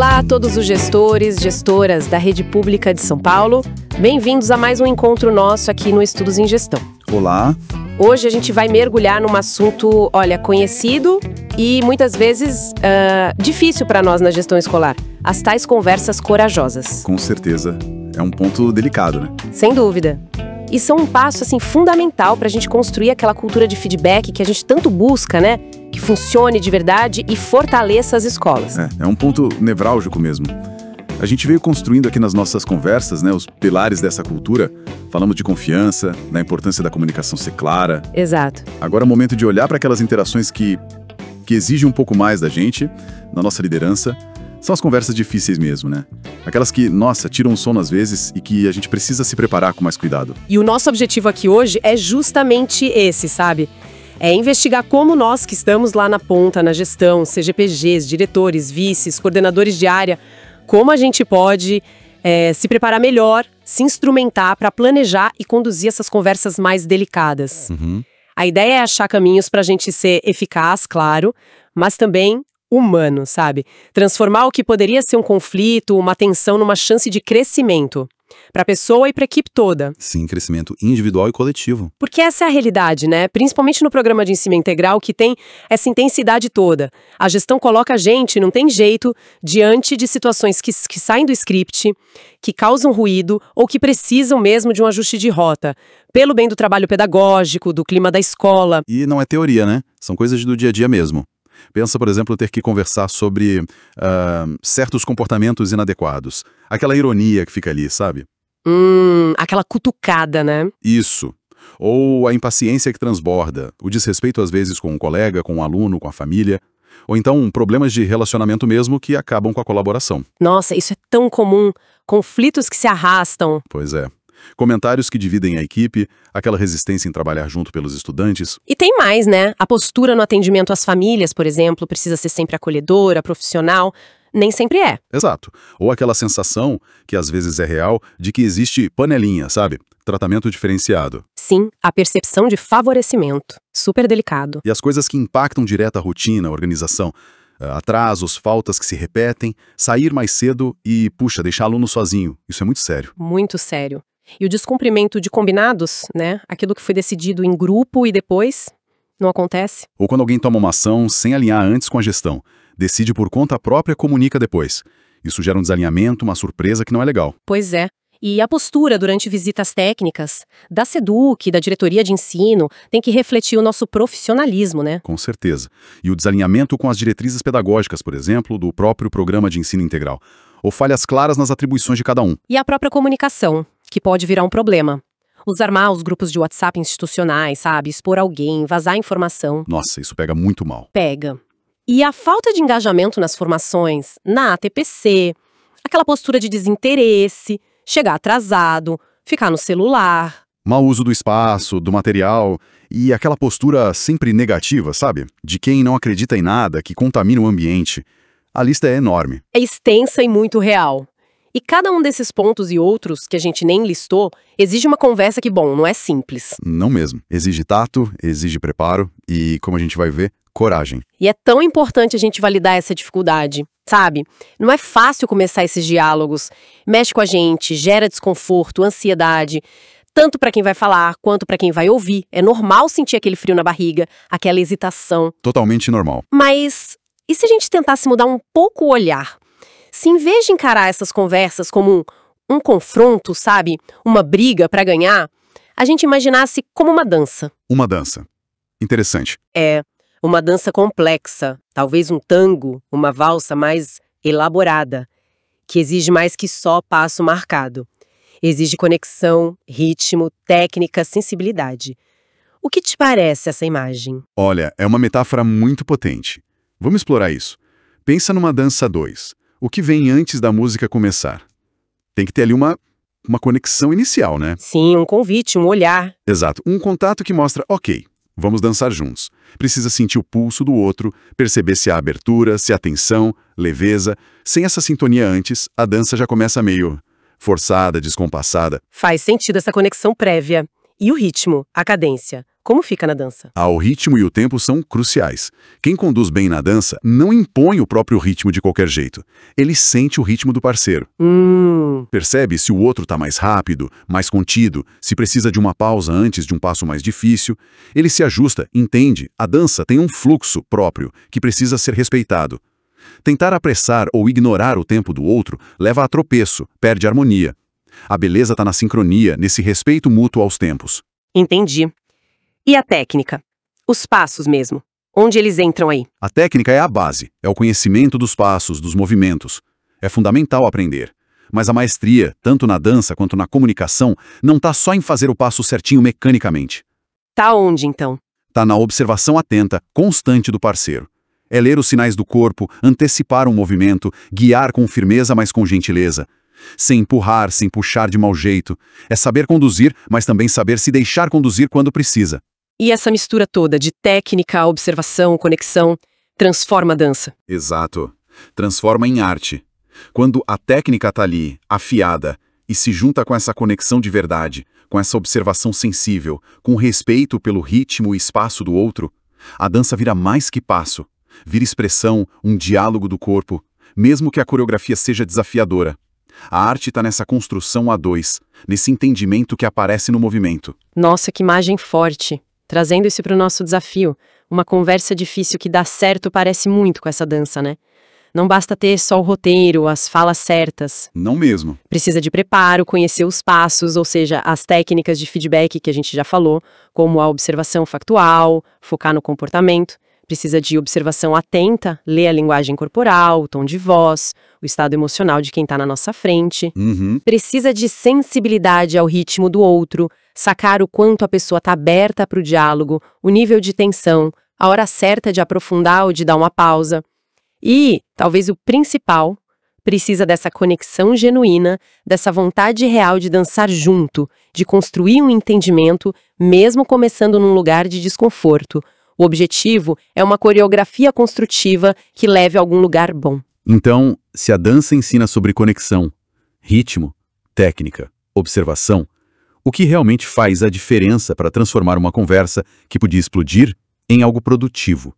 Olá a todos os gestores, gestoras da Rede Pública de São Paulo. Bem-vindos a mais um encontro nosso aqui no Estudos em Gestão. Olá. Hoje a gente vai mergulhar num assunto, conhecido e muitas vezes difícil para nós na gestão escolar. As tais conversas corajosas. Com certeza. É um ponto delicado, né? Sem dúvida. E são um passo, fundamental para a gente construir aquela cultura de feedback que a gente tanto busca, né? Que funcione de verdade e fortaleça as escolas. É um ponto nevrálgico mesmo. A gente veio construindo aqui nas nossas conversas, né, os pilares dessa cultura. Falamos de confiança, da importância da comunicação ser clara. Exato. Agora é o momento de olhar para aquelas interações que exigem um pouco mais da gente, da nossa liderança. São as conversas difíceis mesmo, né? Aquelas que, tiram um sono às vezes e que a gente precisa se preparar com mais cuidado. E o nosso objetivo aqui hoje é justamente esse, sabe? É investigar como nós que estamos lá na ponta, na gestão, CGPGs, diretores, vices, coordenadores de área, como a gente pode se preparar melhor, se instrumentar para planejar e conduzir essas conversas mais delicadas. A ideia é achar caminhos para a gente ser eficaz, claro, mas também humano, sabe? Transformar o que poderia ser um conflito, uma tensão, numa chance de crescimento. Para a pessoa e para a equipe toda. Sim, crescimento individual e coletivo. Porque essa é a realidade, né? Principalmente no programa de ensino integral, que tem essa intensidade toda. A gestão coloca a gente, não tem jeito, diante de situações que saem do script, que causam ruído ou que precisam mesmo de um ajuste de rota. Pelo bem do trabalho pedagógico, do clima da escola. E não é teoria, né? São coisas do dia a dia mesmo. Pensa, por exemplo, ter que conversar sobre certos comportamentos inadequados. Aquela ironia que fica ali, sabe? Aquela cutucada, né? Isso. Ou a impaciência que transborda, o desrespeito às vezes com um colega, com um aluno, com a família. Ou então problemas de relacionamento mesmo que acabam com a colaboração. Nossa, isso é tão comum. Conflitos que se arrastam. Pois é. Comentários que dividem a equipe, aquela resistência em trabalhar junto pelos estudantes. E tem mais, né? A postura no atendimento às famílias, por exemplo, precisa ser sempre acolhedora, profissional. Nem sempre é. Exato. Ou aquela sensação, que às vezes é real, de que existe panelinha, sabe? Tratamento diferenciado. Sim, a percepção de favorecimento. Super delicado. E as coisas que impactam direto a rotina, a organização. Atrasos, faltas que se repetem, sair mais cedo e, deixar aluno sozinho. Isso é muito sério. Muito sério. E o descumprimento de combinados, né? Aquilo que foi decidido em grupo e depois não acontece. Ou quando alguém toma uma ação sem alinhar antes com a gestão. Decide por conta própria, comunica depois. Isso gera um desalinhamento, uma surpresa que não é legal. Pois é. E a postura durante visitas técnicas da SEDUC, da diretoria de ensino, tem que refletir o nosso profissionalismo, né? Com certeza. E o desalinhamento com as diretrizes pedagógicas, por exemplo, do próprio programa de ensino integral. Ou falhas claras nas atribuições de cada um. E a própria comunicação, que pode virar um problema. Usar mal os grupos de WhatsApp institucionais, sabe? Expor alguém, vazar informação. Nossa, isso pega muito mal. Pega. E a falta de engajamento nas formações, na ATPC, aquela postura de desinteresse, chegar atrasado, ficar no celular. Mau uso do espaço, do material e aquela postura sempre negativa, sabe? De quem não acredita em nada, que contamina o ambiente. A lista é enorme. É extensa e muito real. E cada um desses pontos e outros que a gente nem listou exige uma conversa que, não é simples. Não mesmo. Exige tato, exige preparo e, como a gente vai ver, coragem. E é tão importante a gente validar essa dificuldade, sabe? Não é fácil começar esses diálogos. Mexe com a gente, gera desconforto, ansiedade, tanto para quem vai falar quanto para quem vai ouvir. É normal sentir aquele frio na barriga, aquela hesitação. Totalmente normal. Mas e se a gente tentasse mudar um pouco o olhar? Se em vez de encarar essas conversas como um confronto, sabe? Uma briga para ganhar, a gente imaginasse como uma dança. Uma dança. Interessante. Uma dança complexa, talvez um tango, uma valsa mais elaborada, que exige mais que só passo marcado. Exige conexão, ritmo, técnica, sensibilidade. O que te parece essa imagem? Olha, é uma metáfora muito potente. Vamos explorar isso. Pensa numa dança 2. O que vem antes da música começar? Tem que ter ali uma conexão inicial, né? Sim, um convite, um olhar. Exato, um contato que mostra, ok, vamos dançar juntos. Precisa sentir o pulso do outro, perceber se há abertura, se há tensão, leveza. Sem essa sintonia antes, a dança já começa meio forçada, descompassada. Faz sentido essa conexão prévia. E o ritmo, a cadência, como fica na dança? O ritmo e o tempo são cruciais. Quem conduz bem na dança não impõe o próprio ritmo de qualquer jeito. Ele sente o ritmo do parceiro. Percebe se o outro está mais rápido, mais contido, se precisa de uma pausa antes de um passo mais difícil. Ele se ajusta, entende. A dança tem um fluxo próprio que precisa ser respeitado. Tentar apressar ou ignorar o tempo do outro leva a tropeço, perde harmonia. A beleza está na sincronia, nesse respeito mútuo aos tempos. Entendi. E a técnica? Os passos mesmo. Onde eles entram aí? A técnica é a base, é o conhecimento dos passos, dos movimentos. É fundamental aprender. Mas a maestria, tanto na dança quanto na comunicação, não está só em fazer o passo certinho mecanicamente. Tá onde, então? Está na observação atenta, constante do parceiro. É ler os sinais do corpo, antecipar um movimento, guiar com firmeza, mas com gentileza. Sem empurrar, sem puxar de mau jeito. É saber conduzir, mas também saber se deixar conduzir quando precisa. E essa mistura toda de técnica, observação, conexão, transforma a dança. Exato. Transforma em arte. Quando a técnica está ali, afiada, e se junta com essa conexão de verdade, com essa observação sensível, com respeito pelo ritmo e espaço do outro, a dança vira mais que passo. Vira expressão, um diálogo do corpo, mesmo que a coreografia seja desafiadora. A arte está nessa construção a dois, nesse entendimento que aparece no movimento. Nossa, que imagem forte. Trazendo isso para o nosso desafio, uma conversa difícil que dá certo parece muito com essa dança, né? Não basta ter só o roteiro, as falas certas. Não mesmo. Precisa de preparo, conhecer os passos, ou seja, as técnicas de feedback que a gente já falou, como a observação factual, focar no comportamento. Precisa de observação atenta, ler a linguagem corporal, o tom de voz, o estado emocional de quem está na nossa frente. Precisa de sensibilidade ao ritmo do outro, sacar o quanto a pessoa está aberta para o diálogo, o nível de tensão, a hora certa de aprofundar ou de dar uma pausa. E, talvez o principal, precisa dessa conexão genuína, dessa vontade real de dançar junto, de construir um entendimento, mesmo começando num lugar de desconforto. O objetivo é uma coreografia construtiva que leve a algum lugar bom. Então, se a dança ensina sobre conexão, ritmo, técnica, observação, o que realmente faz a diferença para transformar uma conversa que podia explodir em algo produtivo?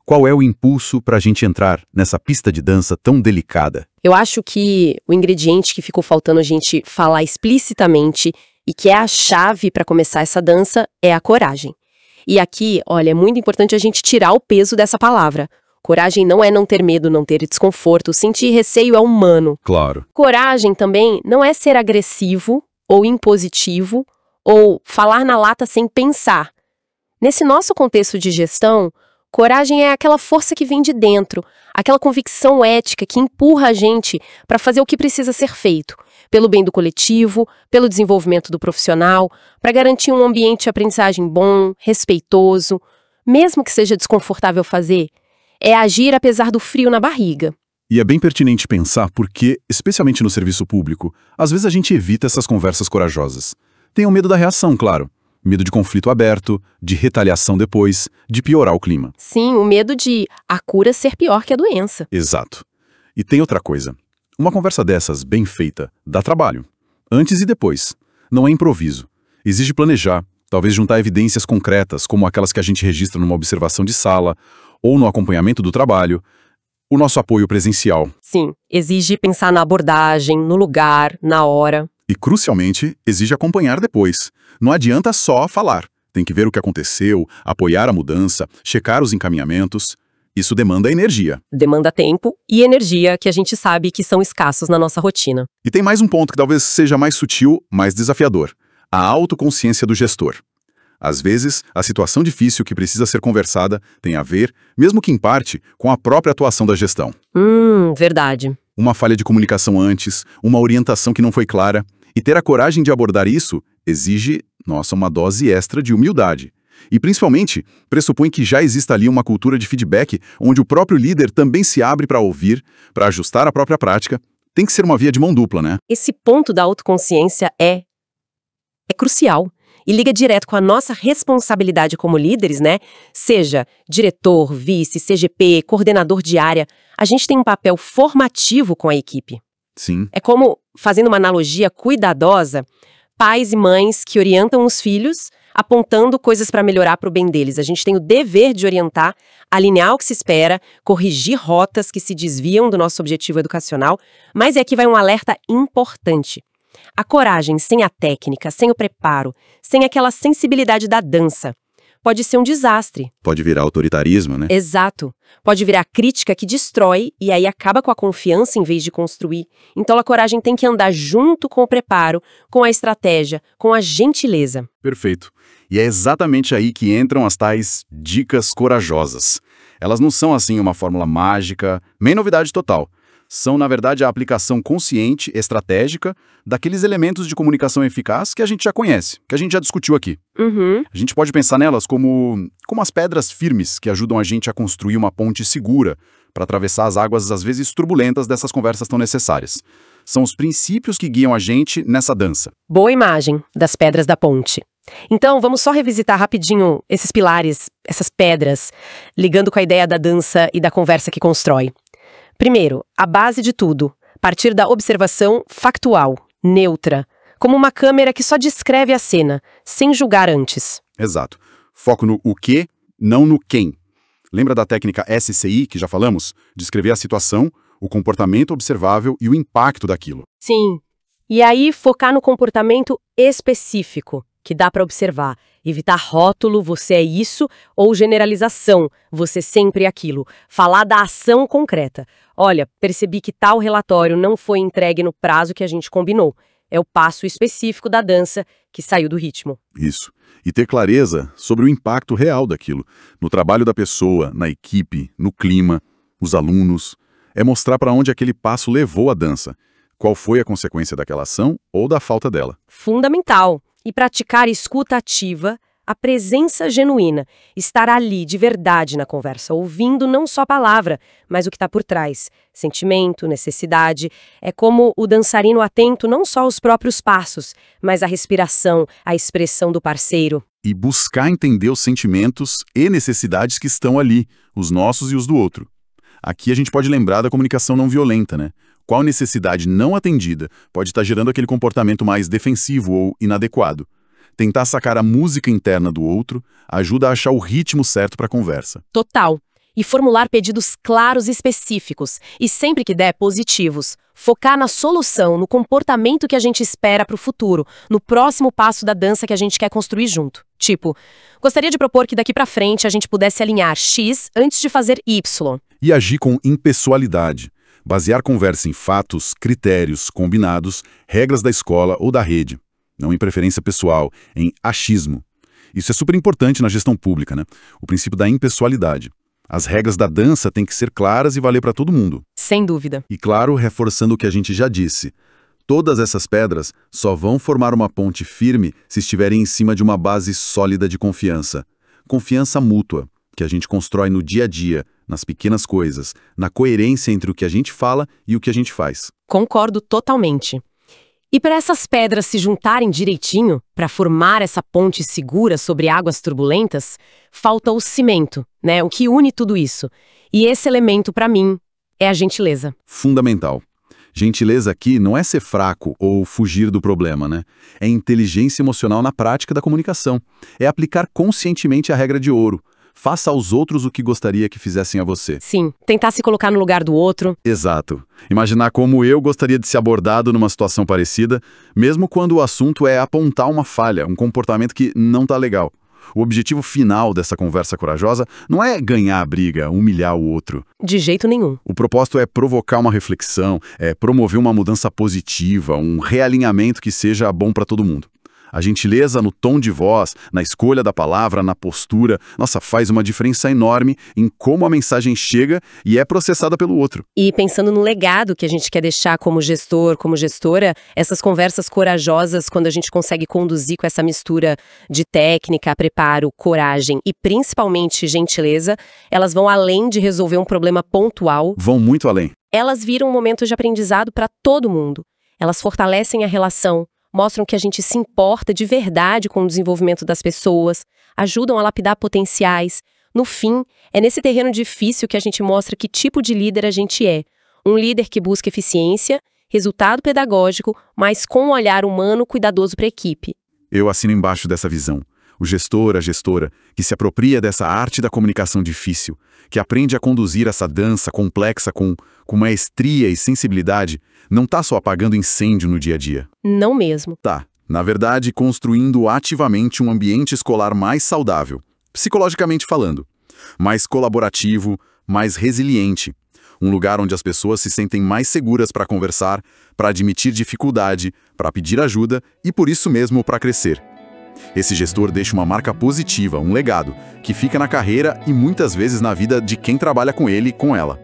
Qual é o impulso para a gente entrar nessa pista de dança tão delicada? Eu acho que o ingrediente que ficou faltando a gente falar explicitamente e que é a chave para começar essa dança é a coragem. E aqui, olha, é muito importante a gente tirar o peso dessa palavra. Coragem não é não ter medo, não ter desconforto, sentir receio é humano. Claro. Coragem também não é ser agressivo ou impositivo ou falar na lata sem pensar. Nesse nosso contexto de gestão, coragem é aquela força que vem de dentro, aquela convicção ética que empurra a gente para fazer o que precisa ser feito, pelo bem do coletivo, pelo desenvolvimento do profissional, para garantir um ambiente de aprendizagem bom, respeitoso, mesmo que seja desconfortável fazer, é agir apesar do frio na barriga. E é bem pertinente pensar porque, especialmente no serviço público, às vezes a gente evita essas conversas corajosas. Tem o medo da reação, claro. Medo de conflito aberto, de retaliação depois, de piorar o clima. Sim, o medo de a cura ser pior que a doença. Exato. E tem outra coisa. Uma conversa dessas, bem feita, dá trabalho. Antes e depois. Não é improviso. Exige planejar, talvez juntar evidências concretas, como aquelas que a gente registra numa observação de sala, ou no acompanhamento do trabalho, o nosso apoio presencial. Sim, exige pensar na abordagem, no lugar, na hora. E, crucialmente, exige acompanhar depois. Não adianta só falar. Tem que ver o que aconteceu, apoiar a mudança, checar os encaminhamentos. Isso demanda energia. Demanda tempo e energia que a gente sabe que são escassos na nossa rotina. E tem mais um ponto que talvez seja mais sutil, mais desafiador. A autoconsciência do gestor. Às vezes, a situação difícil que precisa ser conversada tem a ver, mesmo que em parte, com a própria atuação da gestão. Verdade. Uma falha de comunicação antes, uma orientação que não foi clara. E ter a coragem de abordar isso exige, uma dose extra de humildade. E, principalmente, pressupõe que já exista ali uma cultura de feedback onde o próprio líder também se abre para ouvir, para ajustar a própria prática. Tem que ser uma via de mão dupla, né? Esse ponto da autoconsciência é crucial. E liga direto com a nossa responsabilidade como líderes, né? Seja diretor, vice, CGP, coordenador de área, a gente tem um papel formativo com a equipe. Sim. É como, fazendo uma analogia cuidadosa, pais e mães que orientam os filhos, apontando coisas para melhorar para o bem deles. A gente tem o dever de orientar, alinhar o que se espera, corrigir rotas que se desviam do nosso objetivo educacional, mas aqui vai um alerta importante. A coragem sem a técnica, sem o preparo, sem aquela sensibilidade da dança, pode ser um desastre. Pode virar autoritarismo, né? Exato. Pode virar crítica que destrói e aí acaba com a confiança em vez de construir. Então a coragem tem que andar junto com o preparo, com a estratégia, com a gentileza. Perfeito. E é exatamente aí que entram as tais dicas corajosas. Elas não são, assim, uma fórmula mágica, nem novidade total. São, na verdade, a aplicação consciente, estratégica, daqueles elementos de comunicação eficaz que a gente já conhece, que a gente já discutiu aqui. Uhum. A gente pode pensar nelas como as pedras firmes que ajudam a gente a construir uma ponte segura para atravessar as águas, às vezes, turbulentas dessas conversas tão necessárias. São os princípios que guiam a gente nessa dança. Boa imagem das pedras da ponte. Então, vamos só revisitar rapidinho esses pilares, essas pedras, ligando com a ideia da dança e da conversa que constrói. Primeiro, a base de tudo, partir da observação factual, neutra, como uma câmera que só descreve a cena, sem julgar antes. Exato. Foco no o quê, não no quem. Lembra da técnica SCI, que já falamos? Descrever a situação, o comportamento observável e o impacto daquilo. Sim. E aí, focar no comportamento específico, que dá para observar. Evitar rótulo, você é isso, ou generalização, você sempre é aquilo. Falar da ação concreta. Olha, percebi que tal relatório não foi entregue no prazo que a gente combinou. É o passo específico da dança que saiu do ritmo. Isso. E ter clareza sobre o impacto real daquilo. No trabalho da pessoa, na equipe, no clima, os alunos. É mostrar para onde aquele passo levou a dança. Qual foi a consequência daquela ação ou da falta dela. Fundamental. E praticar escuta ativa, a presença genuína, estar ali de verdade na conversa, ouvindo não só a palavra, mas o que está por trás. Sentimento, necessidade. É como o dançarino atento não só aos próprios passos, mas à respiração, à expressão do parceiro. E buscar entender os sentimentos e necessidades que estão ali, os nossos e os do outro. Aqui a gente pode lembrar da comunicação não violenta, né? Qual necessidade não atendida pode estar gerando aquele comportamento mais defensivo ou inadequado. Tentar sacar a música interna do outro ajuda a achar o ritmo certo para a conversa. Total. E formular pedidos claros e específicos, e sempre que der, positivos. Focar na solução, no comportamento que a gente espera para o futuro, no próximo passo da dança que a gente quer construir junto. Tipo, gostaria de propor que daqui para frente a gente pudesse alinhar X antes de fazer Y. E agir com impessoalidade. Basear conversa em fatos, critérios, combinados, regras da escola ou da rede. Não em preferência pessoal, em achismo. Isso é super importante na gestão pública, né? O princípio da impessoalidade. As regras da dança têm que ser claras e valer para todo mundo. Sem dúvida. E claro, reforçando o que a gente já disse. Todas essas pedras só vão formar uma ponte firme se estiverem em cima de uma base sólida de confiança. Confiança mútua, que a gente constrói no dia a dia, nas pequenas coisas, na coerência entre o que a gente fala e o que a gente faz. Concordo totalmente. E para essas pedras se juntarem direitinho, para formar essa ponte segura sobre águas turbulentas, falta o cimento, né? O que une tudo isso. E esse elemento, para mim, é a gentileza. Fundamental. Gentileza aqui não é ser fraco ou fugir do problema, né? É inteligência emocional na prática da comunicação. É aplicar conscientemente a regra de ouro. Faça aos outros o que gostaria que fizessem a você. Sim, tentar se colocar no lugar do outro. Exato. Imaginar como eu gostaria de ser abordado numa situação parecida, mesmo quando o assunto é apontar uma falha, um comportamento que não tá legal. O objetivo final dessa conversa corajosa não é ganhar a briga, humilhar o outro. De jeito nenhum. O propósito é provocar uma reflexão, é promover uma mudança positiva, um realinhamento que seja bom para todo mundo. A gentileza no tom de voz, na escolha da palavra, na postura, nossa, faz uma diferença enorme em como a mensagem chega e é processada pelo outro. E pensando no legado que a gente quer deixar como gestor, como gestora, essas conversas corajosas, quando a gente consegue conduzir com essa mistura de técnica, preparo, coragem e principalmente gentileza, elas vão além de resolver um problema pontual. Vão muito além. Elas viram um momento de aprendizado para todo mundo. Elas fortalecem a relação, mostram que a gente se importa de verdade com o desenvolvimento das pessoas, ajudam a lapidar potenciais. No fim, é nesse terreno difícil que a gente mostra que tipo de líder a gente é. Um líder que busca eficiência, resultado pedagógico, mas com um olhar humano cuidadoso para a equipe. Eu assino embaixo dessa visão. O gestor, a gestora, que se apropria dessa arte da comunicação difícil, que aprende a conduzir essa dança complexa com maestria e sensibilidade, não está só apagando incêndio no dia a dia. Não mesmo. Tá, na verdade, construindo ativamente um ambiente escolar mais saudável, psicologicamente falando, mais colaborativo, mais resiliente. Um lugar onde as pessoas se sentem mais seguras para conversar, para admitir dificuldade, para pedir ajuda e, por isso mesmo, para crescer. Esse gestor deixa uma marca positiva, um legado, que fica na carreira e muitas vezes na vida de quem trabalha com ele e com ela.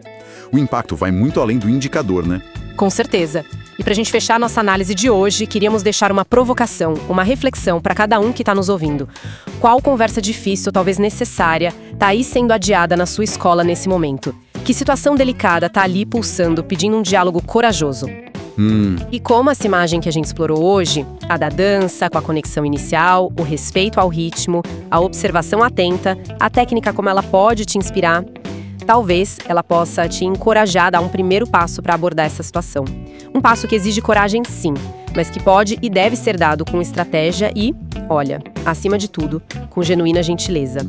O impacto vai muito além do indicador, né? Com certeza. E para a gente fechar nossa análise de hoje, queríamos deixar uma provocação, uma reflexão para cada um que está nos ouvindo. Qual conversa difícil, talvez necessária, está aí sendo adiada na sua escola nesse momento? Que situação delicada está ali pulsando, pedindo um diálogo corajoso? E como essa imagem que a gente explorou hoje, a da dança, com a conexão inicial, o respeito ao ritmo, a observação atenta, a técnica como ela pode te inspirar, talvez ela possa te encorajar a dar um primeiro passo para abordar essa situação. Um passo que exige coragem, sim, mas que pode e deve ser dado com estratégia e, olha, acima de tudo, com genuína gentileza.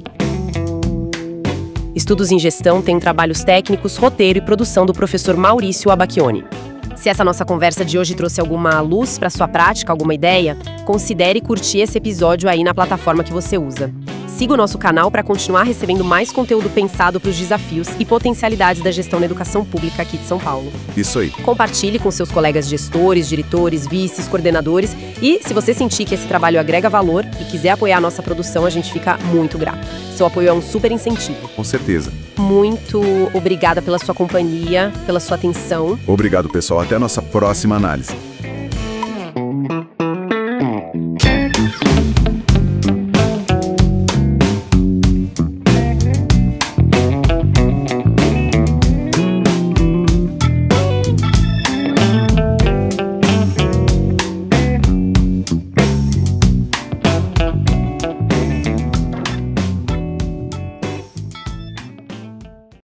Estudos em Gestão tem trabalhos técnicos, roteiro e produção do professor Maurício Abacchioni. Se essa nossa conversa de hoje trouxe alguma luz para sua prática, alguma ideia, considere curtir esse episódio aí na plataforma que você usa. Siga o nosso canal para continuar recebendo mais conteúdo pensado para os desafios e potencialidades da gestão na educação pública aqui de São Paulo. Isso aí. Compartilhe com seus colegas gestores, diretores, vices, coordenadores e, se você sentir que esse trabalho agrega valor e quiser apoiar a nossa produção, a gente fica muito grato. Seu apoio é um super incentivo. Com certeza. Muito obrigada pela sua companhia, pela sua atenção. Obrigado, pessoal. Até a nossa próxima análise.